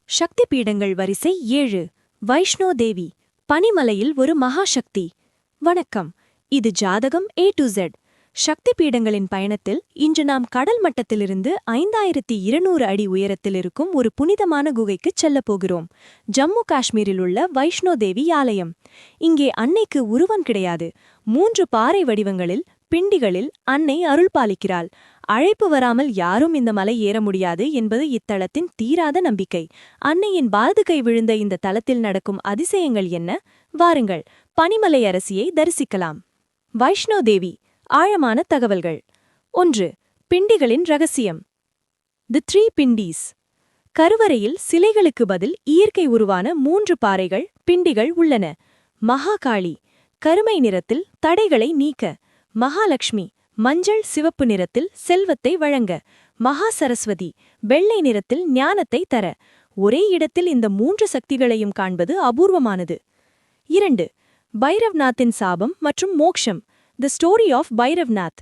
சக்தி பீடங்கள் வரிசை 7. வைஷ்ணோ தேவி, பனிமலையில் ஒரு மகாசக்தி. வணக்கம், இது ஜாதகம் A to Z. சக்தி பீடங்களின் பயணத்தில் இன்று நாம் கடல் மட்டத்திலிருந்து 5200 அடி உயரத்தில் இருக்கும் ஒரு புனிதமான குகைக்குச் செல்லப் போகிறோம். ஜம்மு காஷ்மீரில் உள்ள வைஷ்ணோ தேவி ஆலயம். இங்கே அன்னைக்கு உருவம் கிடையாது. 3 பாறை வடிவங்களில் பிண்டிகளில் அன்னை அருள் பாலிக்கிறாள். அழைப்பு வராமல் யாரும் இந்த மலை ஏற முடியாது என்பது இத்தலத்தின் தீராத நம்பிக்கை. அன்னையின் பாது கை விழுந்த இந்த தலத்தில் நடக்கும் அதிசயங்கள் என்ன? வாருங்கள், பனிமலை அரசியை தரிசிக்கலாம். வைஷ்ணோ தேவி, ஆழமான தகவல்கள். 1. பிண்டிகளின் ரகசியம். தி 3 பிண்டீஸ். கருவறையில் சிலைகளுக்கு பதில் இயற்கை உருவான 3 பாறைகள், பிண்டிகள் உள்ளன. மகாகாளி, கருமை நிறத்தில் தடைகளை நீக்க. மகாலட்சுமி, மஞ்சள் சிவப்பு நிறத்தில் செல்வத்தை வழங்க. மகா சரஸ்வதி, வெள்ளை நிறத்தில் ஞானத்தை தர. ஒரே இடத்தில் இந்த 3 சக்திகளையும் காண்பது அபூர்வமானது. 2. பைரவ்நாத்தின் சாபம் மற்றும் மோக்ஷம். The story of Bhairavnath.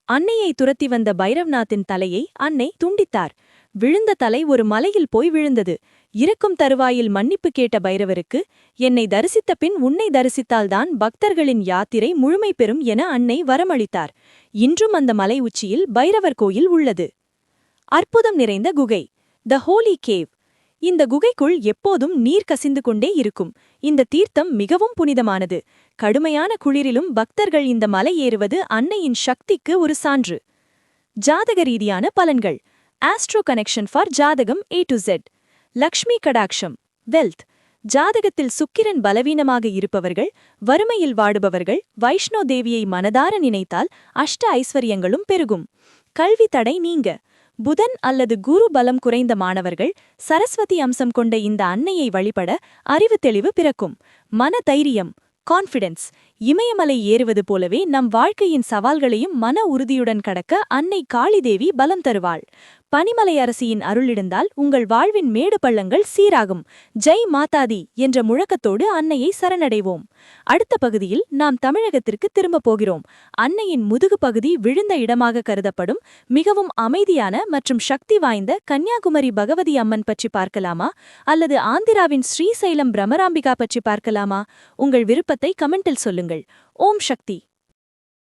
அன்னையை துரத்தி வந்த பைரவ்நாத்தின் தலையை அன்னை துண்டித்தார். விழுந்த தலை ஒரு மலையில் போய் விழுந்தது. இறக்கும் தருவாயில் மன்னிப்பு கேட்ட பைரவருக்கு, என்னை தரிசித்த பின் உன்னை தரிசித்தால்தான் பக்தர்களின் யாத்திரை முழுமை பெறும் என அன்னை வரமளித்தார். இன்றும் அந்த மலை உச்சியில் பைரவர் கோயில் உள்ளது. அற்புதம் நிறைந்த குகை. த ஹோலி கேவ். இந்த குகைக்குள் எப்போதும் நீர் கசிந்து கொண்டே இருக்கும். இந்த தீர்த்தம் மிகவும் புனிதமானது. கடுமையான குளிரிலும் பக்தர்கள் இந்த மலை ஏறுவது அன்னையின் சக்திக்கு ஒரு சான்று. ஜாதக ரீதியான பலன்கள். ஆஸ்ட்ரோ கனெக்ஷன் ஃபார் ஜாதகம் A to Z. லக்ஷ்மி கடாக்ஷம், வெல்த். ஜாதகத்தில் சுக்கிரன் பலவீனமாக இருப்பவர்கள், வறுமையில் வாடுபவர்கள் வைஷ்ணோ தேவியை மனதார நினைத்தால் அஷ்ட ஐஸ்வர்யங்களும் பெருகும். கல்வி தடை நீங்க. புதன் அல்லது குரு பலம் குறைந்த மாணவர்கள் சரஸ்வதி அம்சம் கொண்ட இந்த அன்னையை வழிபட அறிவு தெளிவு பிறக்கும். மன தைரியம், கான்ஃபிடன்ஸ். இமயமலை ஏறுவது போலவே நம் வாழ்க்கையின் சவால்களையும் மன உறுதியுடன் கடக்க அன்னை காளிதேவி பலம் தருவாள். பனிமலை அரசியின் அருளிருந்தால் உங்கள் வாழ்வின் மேடு பள்ளங்கள் சீராகும். ஜெய் மாதாதி என்ற முழக்கத்தோடு அன்னையை சரணடைவோம். அடுத்த பகுதியில் நாம் தமிழகத்திற்கு திரும்ப போகிறோம். அன்னையின் முதுகு பகுதி விழுந்த இடமாக கருதப்படும் மிகவும் அமைதியான மற்றும் சக்தி வாய்ந்த கன்னியாகுமரி பகவதி அம்மன் பற்றி பார்க்கலாமா, அல்லது ஆந்திராவின் ஸ்ரீசைலம் பிரமராம்பிகா பற்றி பார்க்கலாமா? உங்கள் விருப்பத்தை கமெண்டில் சொல்லுங்கள். ஓம் சக்தி.